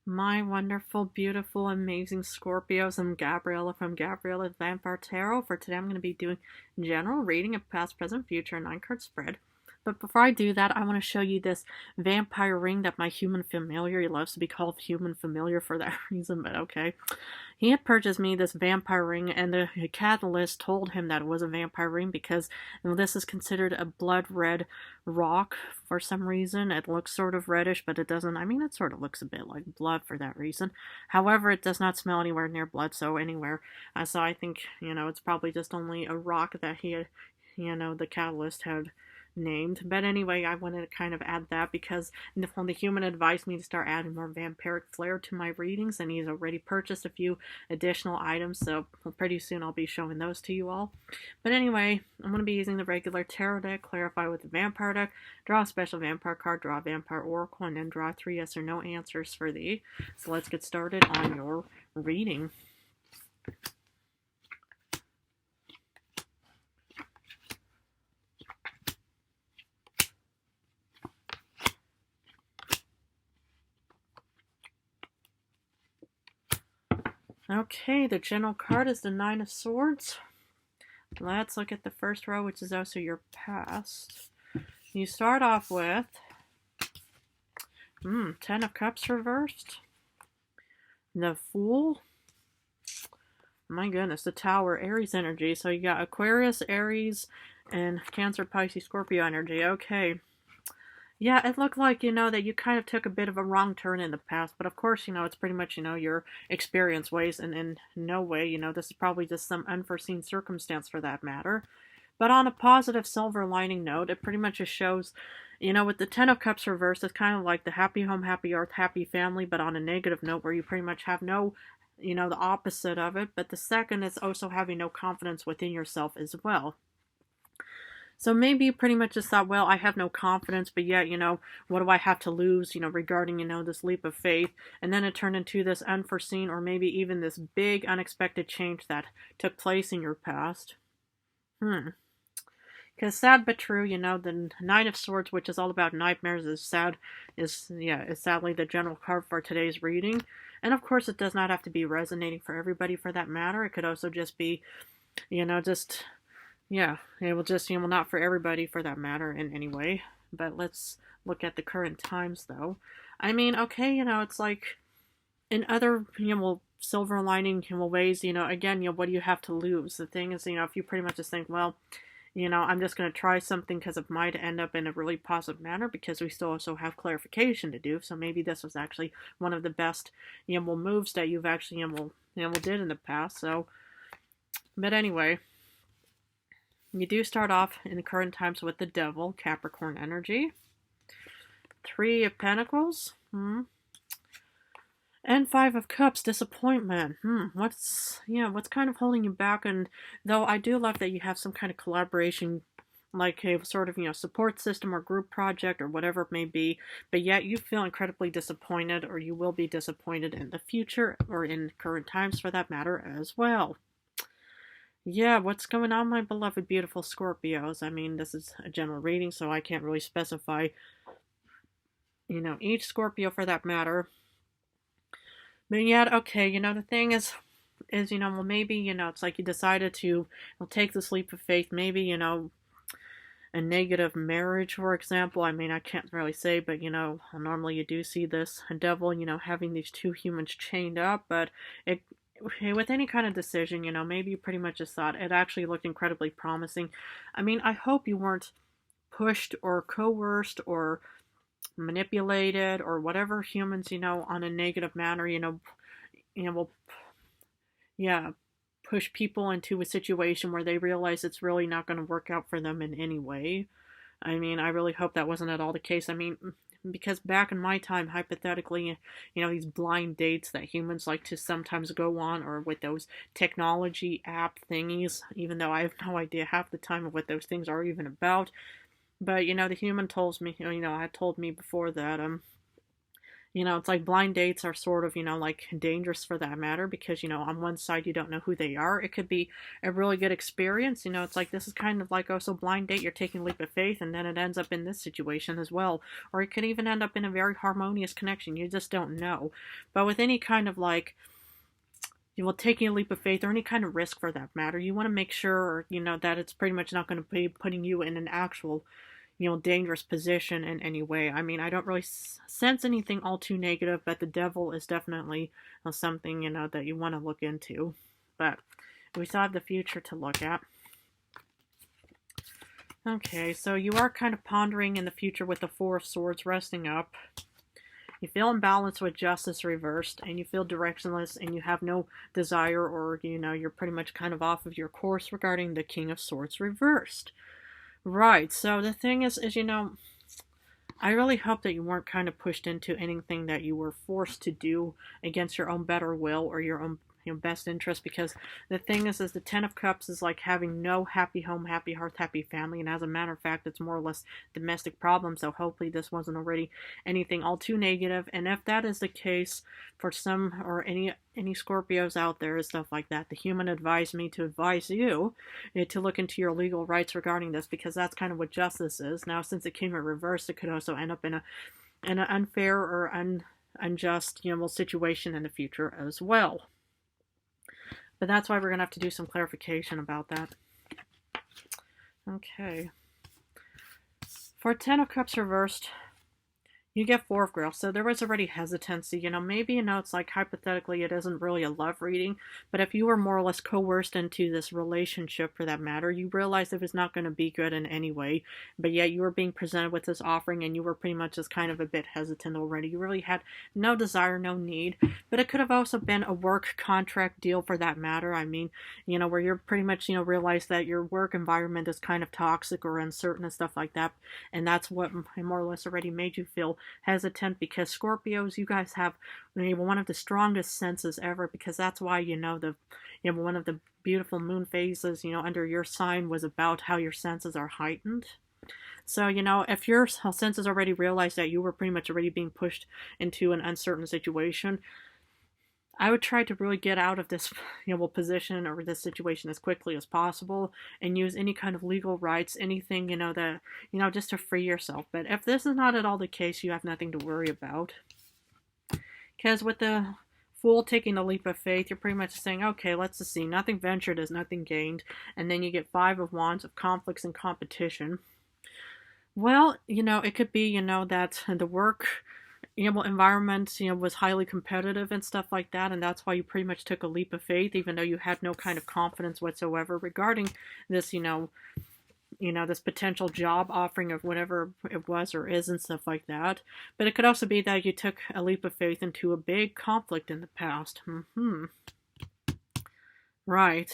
My wonderful, beautiful, amazing Scorpios. I'm Gabriella from Gabriella Vampire Tarot. For today, I'm going to be doing general reading of past, present, future, 9 card spread. But before I do that, I want to show you this vampire ring that my human familiar, he loves to be called human familiar for that reason, but okay. He had purchased me this vampire ring, and the catalyst told him that it was a vampire ring because this is considered a blood red rock for some reason. It looks sort of reddish, but it doesn't. I mean, it sort of looks a bit like blood for that reason. However, it does not smell anywhere near blood, so anywhere. So I think, it's probably just only a rock that he had, the catalyst had named. But anyway, I wanted to kind of add that because when the human advised me to start adding more vampiric flair to my readings, and he's already purchased a few additional items, so pretty soon I'll be showing those to you all. But anyway, I'm going to be using the regular tarot deck, clarify with the vampire deck, draw a special vampire card, draw a vampire oracle, and then draw 3 yes or no answers for thee. So let's get started on your reading. Okay, the general card is the 9 of Swords. Let's look at the first row, which is also your past. You start off with 10 of Cups reversed, the Fool, my goodness, the Tower, Aries energy. So you got Aquarius, Aries, and Cancer, Pisces, Scorpio energy. Okay. Yeah, it looked like, that you kind of took a bit of a wrong turn in the past, but of course, it's pretty much, your experience ways, and in no way, this is probably just some unforeseen circumstance for that matter. But on a positive silver lining note, it pretty much just shows, with the 10 of Cups reversed, it's kind of like the happy home, happy earth, happy family, but on a negative note where you pretty much have no, the opposite of it. But the second is also having no confidence within yourself as well. So maybe you pretty much just thought, well, I have no confidence, but yet, what do I have to lose, regarding, this leap of faith? And then it turned into this unforeseen or maybe even this big unexpected change that took place in your past. Because sad but true, the 9 of Swords, which is all about nightmares, is sadly the general card for today's reading. And of course, it does not have to be resonating for everybody for that matter. It could also just be, it will just, not for everybody for that matter in any way. But let's look at the current times, though. I mean, okay, it's like in other, silver lining, ways, again, what do you have to lose? The thing is, if you pretty much just think, well, I'm just going to try something because it might end up in a really positive manner because we still also have clarification to do. So maybe this was actually one of the best, moves that you've actually, did in the past. So, but anyway, you do start off in the current times with the Devil, Capricorn energy. 3 of Pentacles. And 5 of Cups, disappointment. What's kind of holding you back? And though I do love that you have some kind of collaboration, like a sort of, support system or group project or whatever it may be, but yet you feel incredibly disappointed, or you will be disappointed in the future or in current times for that matter as well. Yeah, what's going on, my beloved, beautiful Scorpios? I mean, this is a general reading, so I can't really specify, each Scorpio for that matter. But yet, okay, the thing is, well, maybe, it's like you decided to take this leap of faith. Maybe, a negative marriage, for example. I mean, I can't really say, but, normally you do see this devil, having these 2 humans chained up, but with any kind of decision, maybe you pretty much just thought it actually looked incredibly promising. I mean, I hope you weren't pushed or coerced or manipulated or whatever humans, on a negative manner, will, push people into a situation where they realize it's really not going to work out for them in any way. I mean, I really hope that wasn't at all the case. I mean, because back in my time, hypothetically, these blind dates that humans like to sometimes go on, or with those technology app thingies, even though I have no idea half the time of what those things are even about. But, the human told me, had told me before that, It's like blind dates are sort of, like dangerous for that matter because, on one side you don't know who they are. It could be a really good experience. It's like this is kind of like also blind date. You're taking a leap of faith and then it ends up in this situation as well. Or it could even end up in a very harmonious connection. You just don't know. But with any kind of like, taking a leap of faith or any kind of risk for that matter, you want to make sure, that it's pretty much not going to be putting you in an actual dangerous position in any way. I mean, I don't really sense anything all too negative, but the devil is definitely something, that you want to look into. But we still have the future to look at. Okay, so you are kind of pondering in the future with the Four of Swords resting up. You feel imbalanced with justice reversed, and you feel directionless, and you have no desire, or, you're pretty much kind of off of your course regarding the King of Swords reversed. Right, so the thing is, I really hope that you weren't kind of pushed into anything that you were forced to do against your own better will or your own best interest, because the thing is the Ten of Cups is like having no happy home, happy hearth, happy family, and as a matter of fact, it's more or less domestic problems, so hopefully this wasn't already anything all too negative, and if that is the case for some or any Scorpios out there and stuff like that, the human advised me to advise you to look into your legal rights regarding this, because that's kind of what justice is. Now, since it came in reverse, it could also end up in an unfair or unjust, situation in the future as well. But that's why we're going to have to do some clarification about that. Okay. For Ten of Cups reversed, you get Four of Grails, so there was already hesitancy. Maybe, it's like hypothetically it isn't really a love reading, but if you were more or less coerced into this relationship for that matter, you realized it was not going to be good in any way, but yet you were being presented with this offering and you were pretty much just kind of a bit hesitant already. You really had no desire, no need, but it could have also been a work contract deal for that matter. I mean, where you're pretty much, realize that your work environment is kind of toxic or uncertain and stuff like that, and that's what more or less already made you feel hesitant, because Scorpios, you guys have one of the strongest senses ever, because that's why one of the beautiful moon phases under your sign was about how your senses are heightened. So if your senses already realized that you were pretty much already being pushed into an uncertain situation, I would try to really get out of this position or this situation as quickly as possible and use any kind of legal rights, anything, that, just to free yourself. But if this is not at all the case, you have nothing to worry about. Because with the Fool taking the leap of faith, you're pretty much saying, okay, let's just see. Nothing ventured is nothing gained. And then you get Five of Wands of conflicts and competition. Well, it could be, that the work environment, was highly competitive and stuff like that, and that's why you pretty much took a leap of faith, even though you had no kind of confidence whatsoever regarding this, this potential job offering of whatever it was or is and stuff like that. But it could also be that you took a leap of faith into a big conflict in the past. Right.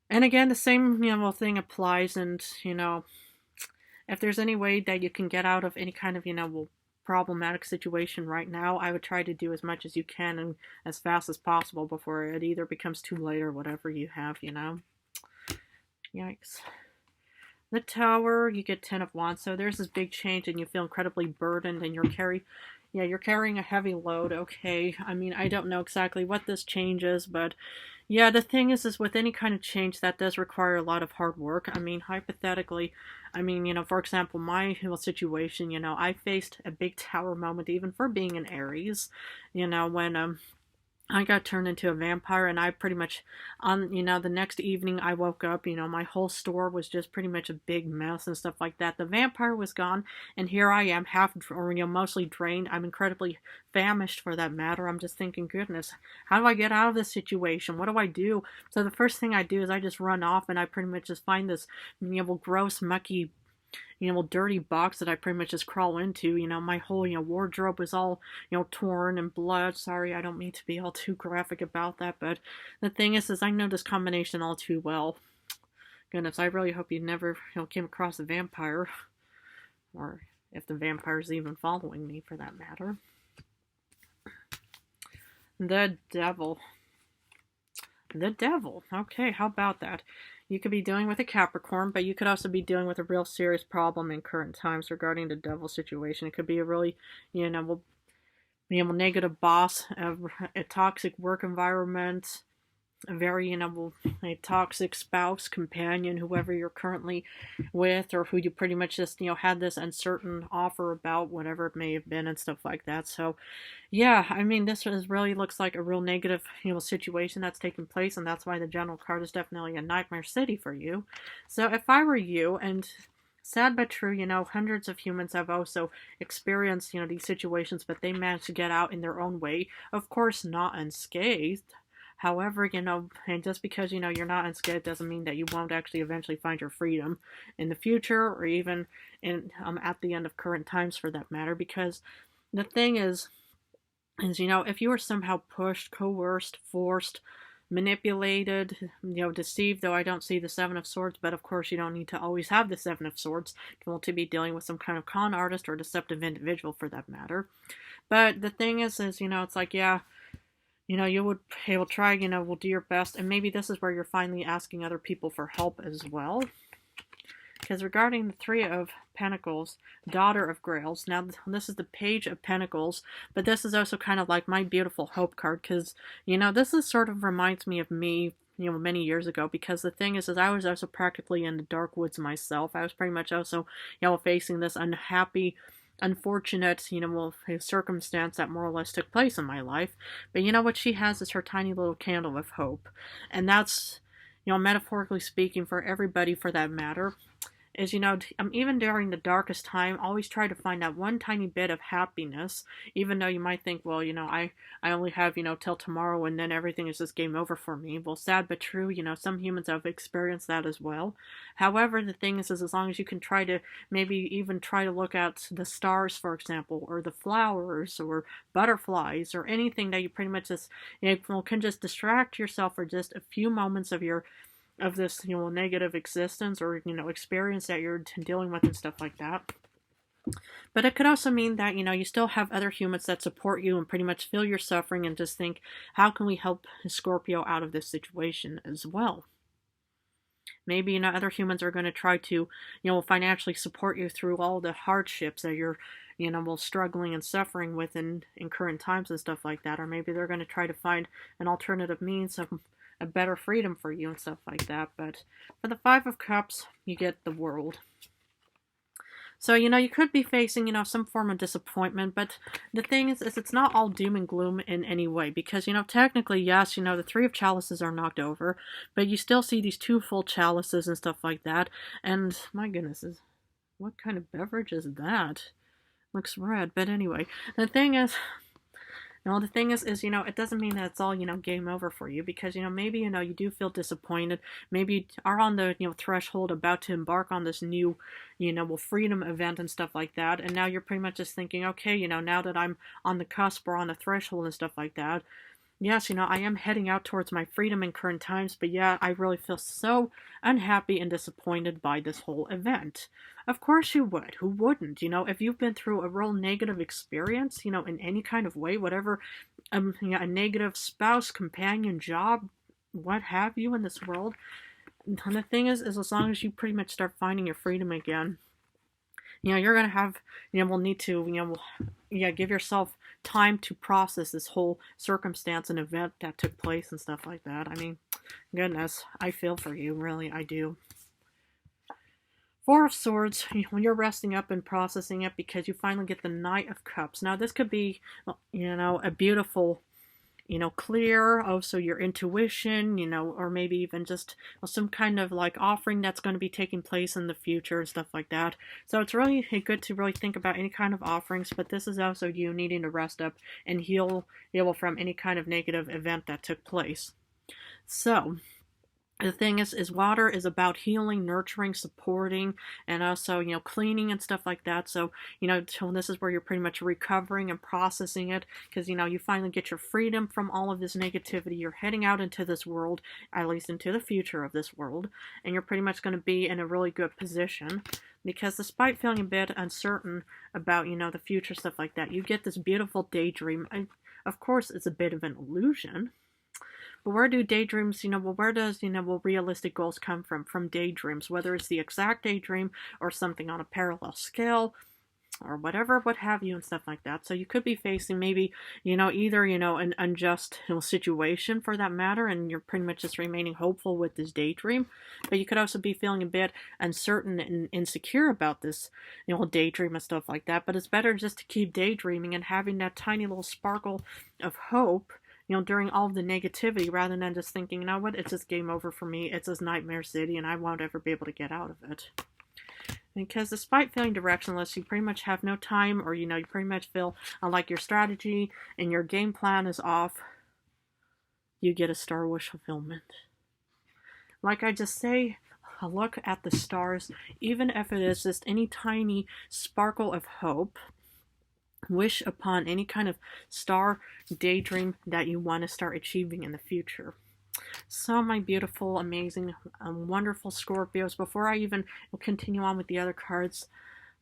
And again, the same, thing applies, and, if there's any way that you can get out of any kind of, problematic situation right now, I would try to do as much as you can and as fast as possible before it either becomes too late or whatever you have, Yikes. The Tower, you get 10 of Wands, so there's this big change and you feel incredibly burdened and you're carrying a heavy load. Okay, I mean, I don't know exactly what this change is, but yeah, the thing is with any kind of change, that does require a lot of hard work. I mean, hypothetically, for example, my situation, I faced a big Tower moment even for being an Aries, when I got turned into a vampire, and I pretty much, the next evening I woke up, my whole store was just pretty much a big mess and stuff like that. The vampire was gone, and here I am, mostly drained. I'm incredibly famished for that matter. I'm just thinking, goodness, how do I get out of this situation? What do I do? So the first thing I do is I just run off, and I pretty much just find this, gross, mucky, dirty box that I pretty much just crawl into. My whole, wardrobe was all, torn and blood. Sorry, I don't mean to be all too graphic about that, but the thing is I know this combination all too well. Goodness, I really hope you never, came across a vampire, or if the vampire's even following me for that matter. The Devil. The Devil. Okay, how about that? you could be dealing with a Capricorn, but you could also be dealing with a real serious problem in current times regarding the devil situation. It could be a really, negative boss, a toxic work environment, a very, a toxic spouse, companion, whoever you're currently with, or who you pretty much just, had this uncertain offer about, whatever it may have been, and stuff like that. So, yeah, I mean, this really looks like a real negative, situation that's taking place, and that's why the General card is definitely a nightmare city for you. So, if I were you, and sad but true, hundreds of humans have also experienced, these situations, but they managed to get out in their own way. Of course, not unscathed. However, and just because, you're not unscathed doesn't mean that you won't actually eventually find your freedom in the future, or even in at the end of current times for that matter. Because the thing is, if you were somehow pushed, coerced, forced, manipulated, deceived, though I don't see the Seven of Swords, but of course you don't need to always have the Seven of Swords to be dealing with some kind of con artist or deceptive individual for that matter. But the thing is, it's like, yeah, you will try, will do your best, and maybe this is where you're finally asking other people for help as well. Because regarding the Three of Pentacles, Daughter of Grails, now this is the Page of Pentacles, but this is also kind of like my beautiful hope card, because, this is sort of reminds me of me, many years ago, because the thing is I was also practically in the dark woods myself. I was pretty much also, facing this unhappy, unfortunate, circumstance that more or less took place in my life. But what she has is her tiny little candle of hope. And that's, metaphorically speaking, for everybody for that matter, is, even during the darkest time, always try to find that one tiny bit of happiness, even though you might think, well, I only have, till tomorrow and then everything is just game over for me. Well, sad but true, some humans have experienced that as well. However, the thing is as long as you can try to maybe even try to look at the stars, for example, or the flowers or butterflies or anything that you pretty much just, can just distract yourself for just a few moments of this, negative existence or, experience that you're dealing with and stuff like that. But it could also mean that, you still have other humans that support you and pretty much feel your suffering and just think, how can we help Scorpio out of this situation as well? Maybe, other humans are going to try to, financially support you through all the hardships that you're, struggling and suffering with in current times and stuff like that. Or maybe they're going to try to find an alternative means of a better freedom for you and stuff like that. But for the Five of Cups, you get the World. So, you could be facing, some form of disappointment, but the thing is it's not all doom and gloom in any way, because, technically, yes, the Three of Chalices are knocked over, but you still see these two full chalices and stuff like that, and, my goodness, what kind of beverage is that? Looks red, but anyway, the thing is, it doesn't mean that it's all, game over for you, because, maybe, you do feel disappointed. Maybe you are on the, threshold about to embark on this new, freedom event and stuff like that. And now you're pretty much just thinking, okay, now that I'm on the cusp or on the threshold and stuff like that, yes, I am heading out towards my freedom in current times, but yeah, I really feel so unhappy and disappointed by this whole event. Of course you would. Who wouldn't? If you've been through a real negative experience, in any kind of way, whatever, a negative spouse, companion, job, what have you in this world, and the thing is as long as you pretty much start finding your freedom again, you're going to have, will need to, give yourself time to process this whole circumstance and event that took place and stuff like that. I mean, goodness, I feel for you, really, I do. Four of Swords, when you're resting up and processing it, because you finally get the Knight of Cups. Now, this could be, a beautiful, clear, also your intuition, or maybe even just some kind of like offering that's going to be taking place in the future and stuff like that. So it's really good to really think about any kind of offerings, but this is also you needing to rest up and heal from any kind of negative event that took place. So, the thing is water is about healing, nurturing, supporting, and also, cleaning and stuff like that. So, this is where you're pretty much recovering and processing it, because, you finally get your freedom from all of this negativity. You're heading out into this world, at least into the future of this world, and you're pretty much going to be in a really good position, because despite feeling a bit uncertain about, the future, stuff like that, you get this beautiful daydream. Of course, it's a bit of an illusion, But where do daydreams, well, where does, well, realistic goals come from? From daydreams, whether it's the exact daydream or something on a parallel scale, or whatever, what have you, and stuff like that. So you could be facing maybe, either, an unjust situation for that matter, and you're pretty much just remaining hopeful with this daydream. But you could also be feeling a bit uncertain and insecure about this, daydream and stuff like that. But it's better just to keep daydreaming and having that tiny little sparkle of hope, during all of the negativity, rather than just thinking, you know what, it's just game over for me. It's this nightmare city, and I won't ever be able to get out of it. Because despite feeling directionless, you pretty much have no time, or you pretty much feel like your strategy and your game plan is off, you get a star wish fulfillment. Like I just say, look at the stars, even if it is just any tiny sparkle of hope. Wish upon any kind of star daydream that you want to start achieving in the future. So my beautiful, amazing, wonderful Scorpios, before I even continue on with the other cards,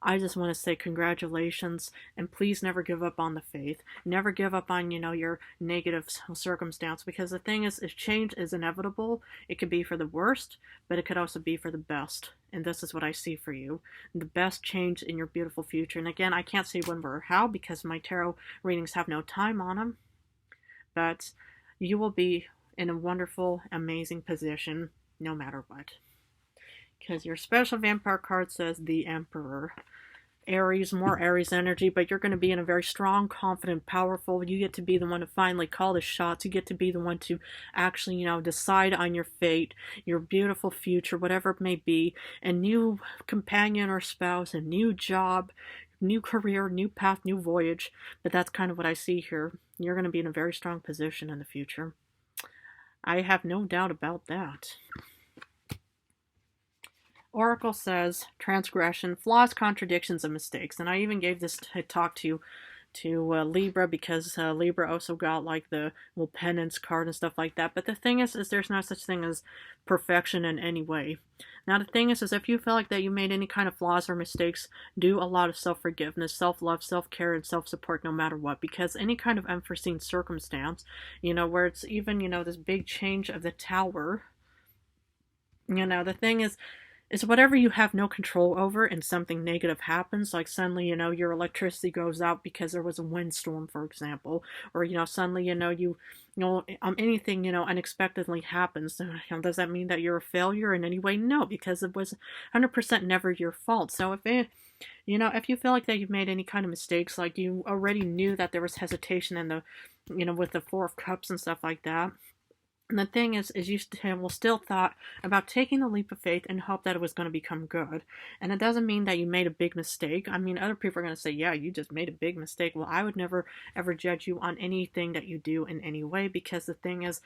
I just want to say congratulations, and please never give up on the faith. Never give up on, your negative circumstance, because the thing is change is inevitable. It could be for the worst, but it could also be for the best. And this is what I see for you. The best change in your beautiful future. And again, I can't say when or how, because my tarot readings have no time on them. But you will be in a wonderful, amazing position no matter what. Because your special vampire card says the Emperor. Aries, more Aries energy, but you're going to be in a very strong, confident, powerful. You get to be the one to finally call the shots. You get to be the one to actually, decide on your fate, your beautiful future, whatever it may be. A new companion or spouse, a new job, new career, new path, new voyage. But that's kind of what I see here. You're going to be in a very strong position in the future. I have no doubt about that. Oracle says transgression, flaws, contradictions, and mistakes. And I even gave this talk to Libra, because Libra also got like the penance card and stuff like that. But the thing is there's no such thing as perfection in any way. Now the thing is if you feel like that you made any kind of flaws or mistakes, do a lot of self-forgiveness, self-love, self-care, and self-support no matter what. Because any kind of unforeseen circumstance, where it's even, this big change of the Tower, the thing is whatever you have no control over and something negative happens, like suddenly, your electricity goes out because there was a windstorm, for example, or, suddenly, anything, unexpectedly happens. Does that mean that you're a failure in any way? No, because it was 100% never your fault. So if you feel like that you've made any kind of mistakes, like you already knew that there was hesitation in the, with the Four of Cups and stuff like that. And the thing is you still thought about taking the leap of faith and hope that it was going to become good. And it doesn't mean that you made a big mistake. I mean, other people are going to say, yeah, you just made a big mistake. Well, I would never, ever judge you on anything that you do in any way, because the thing is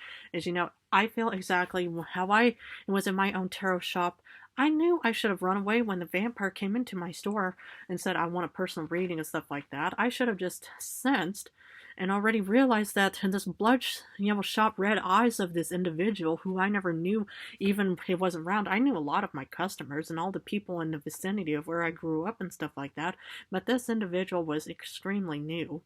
I feel exactly how I was in my own tarot shop. I knew I should have run away when the vampire came into my store and said, I want a personal reading and stuff like that. I should have just sensed and already realized that this bloodshot red eyes of this individual, who I never knew, even he wasn't around. I knew a lot of my customers and all the people in the vicinity of where I grew up and stuff like that, but this individual was extremely new.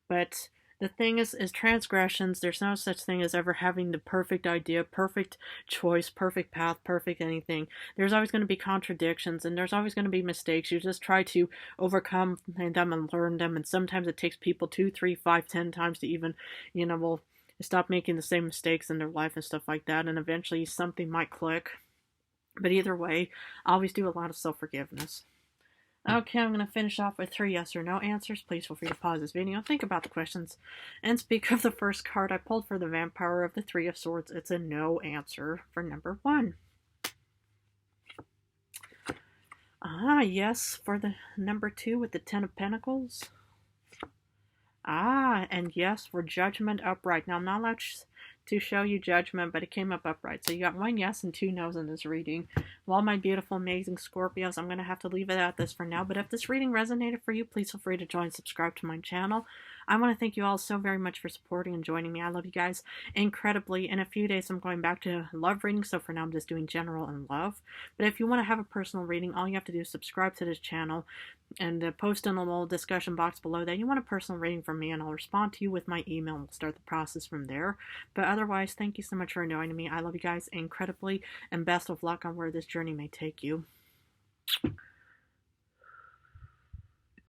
But the thing is transgressions, there's no such thing as ever having the perfect idea, perfect choice, perfect path, perfect anything. There's always going to be contradictions, and there's always going to be mistakes. You just try to overcome them and learn them, and sometimes it takes people 2, 3, 5, 10 times to even, stop making the same mistakes in their life and stuff like that, and eventually something might click. But either way, always do a lot of self-forgiveness. Okay, I'm going to finish off with 3 yes or no answers. Please feel free to pause this video, think about the questions, and speak of the first card I pulled for the Vampire of the 3 of Swords. It's a no answer for number 1. Yes for the number 2 with the 10 of Pentacles. And yes for Judgment upright. Now, I'm not allowed to show you Judgment, but it came up upright. So you got 1 yes and 2 no's in this reading. Well, my beautiful, amazing Scorpios, I'm going to have to leave it at this for now. But if this reading resonated for you, please feel free to join and subscribe to my channel. I want to thank you all so very much for supporting and joining me. I love you guys incredibly. In a few days, I'm going back to love reading, so for now, I'm just doing general and love. But if you want to have a personal reading, all you have to do is subscribe to this channel and post in the little discussion box below that you want a personal reading from me, and I'll respond to you with my email, and we'll start the process from there. But otherwise, thank you so much for joining me. I love you guys incredibly, and best of luck on where this journey may take you.